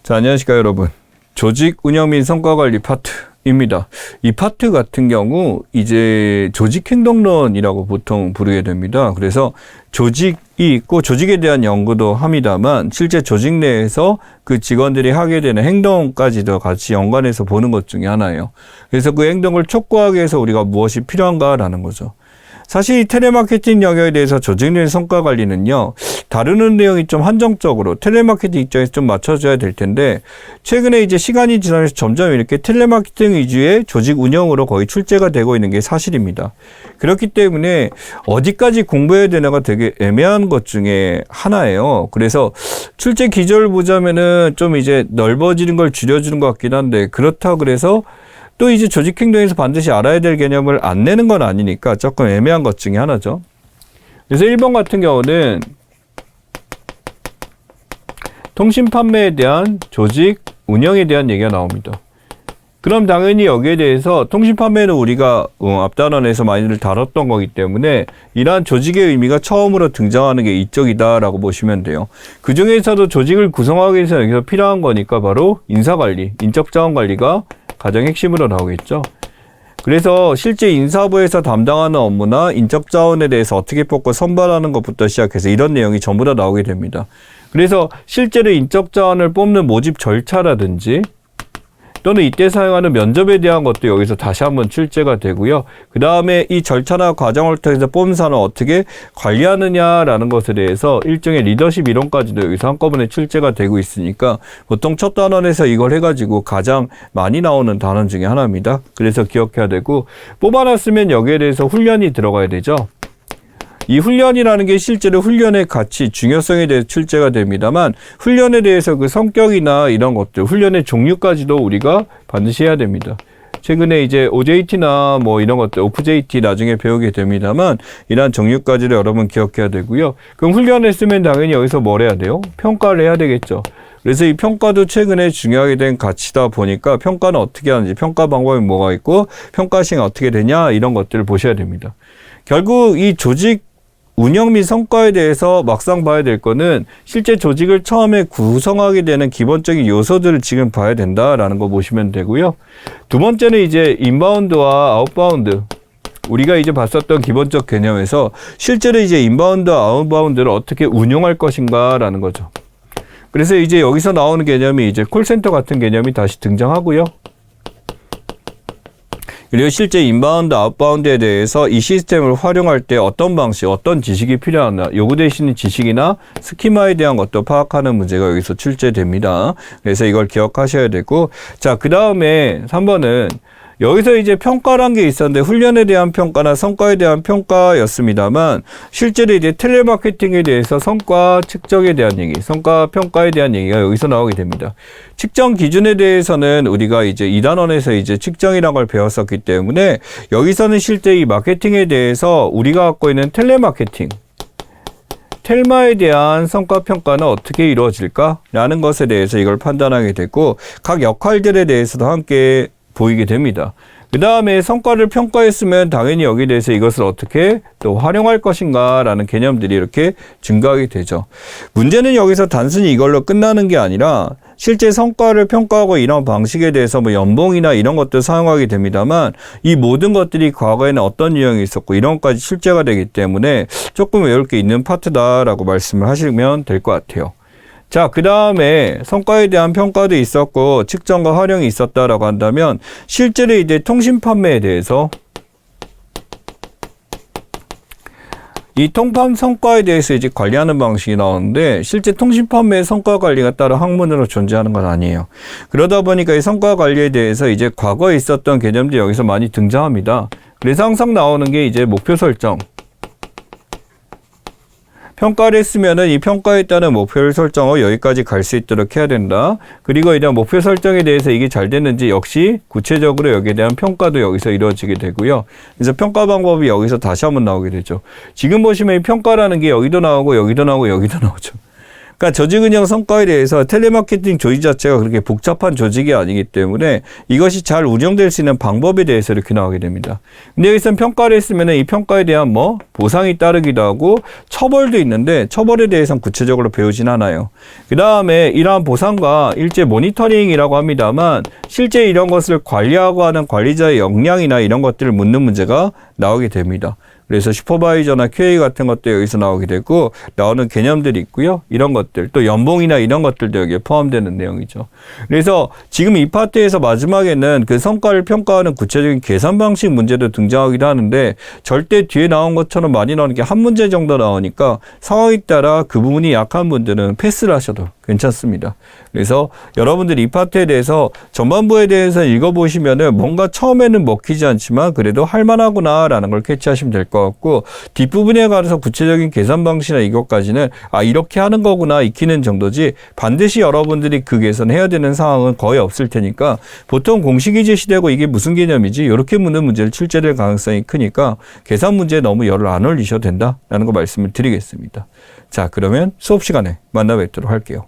자, 안녕하십니까 여러분. 조직 운영 및 성과 관리 파트입니다. 이 파트 같은 경우 이제 조직 행동론이라고 보통 부르게 됩니다. 그래서 조직이 있고 조직에 대한 연구도 합니다만 실제 조직 내에서 그 직원들이 하게 되는 행동까지도 같이 연관해서 보는 것 중에 하나예요. 그래서 그 행동을 촉구하기 위해서 우리가 무엇이 필요한가라는 거죠. 사실 이 텔레마케팅 영역에 대해서 조직 내 성과 관리는요, 다루는 내용이 좀 한정적으로 텔레마케팅 입장에서 좀 맞춰줘야 될 텐데, 최근에 이제 시간이 지나면서 점점 이렇게 텔레마케팅 위주의 조직 운영으로 거의 출제가 되고 있는 게 사실입니다. 그렇기 때문에 어디까지 공부해야 되나가 되게 애매한 것 중에 하나예요. 그래서 출제 기조를 보자면은 좀 이제 넓어지는 걸 줄여주는 것 같긴 한데, 그렇다고 그래서 또 이제 조직 행동에서 반드시 알아야 될 개념을 안 내는 건 아니니까 조금 애매한 것 중에 하나죠. 그래서 1번 같은 경우는 통신 판매에 대한 조직 운영에 대한 얘기가 나옵니다. 그럼 당연히 여기에 대해서 통신 판매는 우리가 앞단원에서 많이들 다뤘던 거기 때문에 이러한 조직의 의미가 처음으로 등장하는 게 이쪽이다라고 보시면 돼요. 그 중에서도 조직을 구성하기 위해서 여기서 필요한 거니까 바로 인사관리, 인적자원관리가 가장 핵심으로 나오겠죠. 그래서 실제 인사부에서 담당하는 업무나 인적자원에 대해서 어떻게 뽑고 선발하는 것부터 시작해서 이런 내용이 전부 다 나오게 됩니다. 그래서 실제로 인적자원을 뽑는 모집 절차라든지 또는 이때 사용하는 면접에 대한 것도 여기서 다시 한번 출제가 되고요. 그 다음에 이 절차나 과정을 통해서 뽑은 사람을 어떻게 관리하느냐라는 것에 대해서 일종의 리더십 이론까지도 여기서 한꺼번에 출제가 되고 있으니까 보통 첫 단원에서 이걸 해가지고 가장 많이 나오는 단원 중에 하나입니다. 그래서 기억해야 되고, 뽑아놨으면 여기에 대해서 훈련이 들어가야 되죠. 이 훈련이라는 게 실제로 훈련의 가치, 중요성에 대해서 출제가 됩니다만, 훈련에 대해서 그 성격이나 이런 것들, 훈련의 종류까지도 우리가 반드시 해야 됩니다. 최근에 이제 OJT나 뭐 이런 것들, OFJT 나중에 배우게 됩니다만, 이러한 종류까지도 여러분 기억해야 되고요. 그럼 훈련을 쓰면 당연히 여기서 뭘 해야 돼요? 평가를 해야 되겠죠. 그래서 이 평가도 최근에 중요하게 된 가치다 보니까 평가는 어떻게 하는지, 평가 방법이 뭐가 있고, 평가 시행이 어떻게 되냐, 이런 것들을 보셔야 됩니다. 결국 이 조직 운영 및 성과에 대해서 막상 봐야 될 거는 실제 조직을 처음에 구성하게 되는 기본적인 요소들을 지금 봐야 된다라는 거 보시면 되고요. 두 번째는 이제 인바운드와 아웃바운드. 우리가 이제 봤었던 기본적 개념에서 실제로 이제 인바운드와 아웃바운드를 어떻게 운용할 것인가라는 거죠. 그래서 이제 여기서 나오는 개념이 이제 콜센터 같은 개념이 다시 등장하고요. 그리고 실제 인바운드, 아웃바운드에 대해서 이 시스템을 활용할 때 어떤 방식, 어떤 지식이 필요하나, 요구되시는 지식이나 스키마에 대한 것도 파악하는 문제가 여기서 출제됩니다. 그래서 이걸 기억하셔야 되고, 자, 그 다음에 3번은 여기서 이제 평가란 게 있었는데 훈련에 대한 평가나 성과에 대한 평가였습니다만, 실제로 이제 텔레마케팅에 대해서 성과 측정에 대한 얘기, 성과 평가에 대한 얘기가 여기서 나오게 됩니다. 측정 기준에 대해서는 우리가 이제 2단원에서 이제 측정이라는 걸 배웠었기 때문에 여기서는 실제 이 마케팅에 대해서 우리가 갖고 있는 텔레마케팅, 텔마에 대한 성과 평가는 어떻게 이루어질까라는 것에 대해서 이걸 판단하게 되고, 각 역할들에 대해서도 함께 보이게 됩니다. 그 다음에 성과를 평가했으면 당연히 여기에 대해서 이것을 어떻게 또 활용할 것인가 라는 개념들이 이렇게 증가하게 되죠. 문제는 여기서 단순히 이걸로 끝나는 게 아니라 실제 성과를 평가하고 이런 방식에 대해서 뭐 연봉이나 이런 것도 사용하게 됩니다만, 이 모든 것들이 과거에는 어떤 유형이 있었고 이런 것까지 출제가 되기 때문에 조금 외울 게 있는 파트다라고 말씀을 하시면 될 것 같아요. 자, 그 다음에 성과에 대한 평가도 있었고 측정과 활용이 있었다라고 한다면, 실제로 이제 통신 판매에 대해서 이 통판 성과에 대해서 이제 관리하는 방식이 나오는데, 실제 통신 판매의 성과 관리가 따로 학문으로 존재하는 건 아니에요. 그러다 보니까 이 성과 관리에 대해서 이제 과거에 있었던 개념들이 여기서 많이 등장합니다. 그래서 항상 나오는 게 이제 목표 설정. 평가를 했으면은 이 평가에 따른 목표를 설정하고 여기까지 갈 수 있도록 해야 된다. 그리고 이런 목표 설정에 대해서 이게 잘 됐는지 역시 구체적으로 여기에 대한 평가도 여기서 이루어지게 되고요. 그래서 평가 방법이 여기서 다시 한번 나오게 되죠. 지금 보시면 이 평가라는 게 여기도 나오고 여기도 나오고 여기도 나오죠. 그러니까 조직운영 성과에 대해서 텔레마케팅 조직 자체가 그렇게 복잡한 조직이 아니기 때문에 이것이 잘 운영될 수 있는 방법에 대해서 이렇게 나오게 됩니다. 근데 여기서 평가를 했으면 이 평가에 대한 뭐 보상이 따르기도 하고 처벌도 있는데 처벌에 대해서는 구체적으로 배우진 않아요. 그 다음에 이러한 보상과 일제 모니터링이라고 합니다만 실제 이런 것을 관리하고 하는 관리자의 역량이나 이런 것들을 묻는 문제가 나오게 됩니다. 그래서 슈퍼바이저나 QA 같은 것도 여기서 나오게 되고 나오는 개념들이 있고요. 이런 것들 또 연봉이나 이런 것들도 여기에 포함되는 내용이죠. 그래서 지금 이 파트에서 마지막에는 그 성과를 평가하는 구체적인 계산 방식 문제도 등장하기도 하는데 절대 뒤에 나온 것처럼 많이 나오는 게 한 문제 정도 나오니까 상황에 따라 그 부분이 약한 분들은 패스를 하셔도 괜찮습니다. 그래서 여러분들이 이 파트에 대해서 전반부에 대해서 읽어보시면은 뭔가 처음에는 먹히지 않지만 그래도 할만하구나라는 걸 캐치하시면 될 것 같고 뒷부분에 가서 구체적인 계산 방식이나 이것까지는 아 이렇게 하는 거구나 익히는 정도지 반드시 여러분들이 그 계산해야 되는 상황은 거의 없을 테니까 보통 공식이 제시되고 이게 무슨 개념이지 이렇게 묻는 문제를 출제될 가능성이 크니까 계산 문제에 너무 열을 안 올리셔도 된다라는 거 말씀을 드리겠습니다. 자 그러면 수업 시간에 만나 뵙도록 할게요.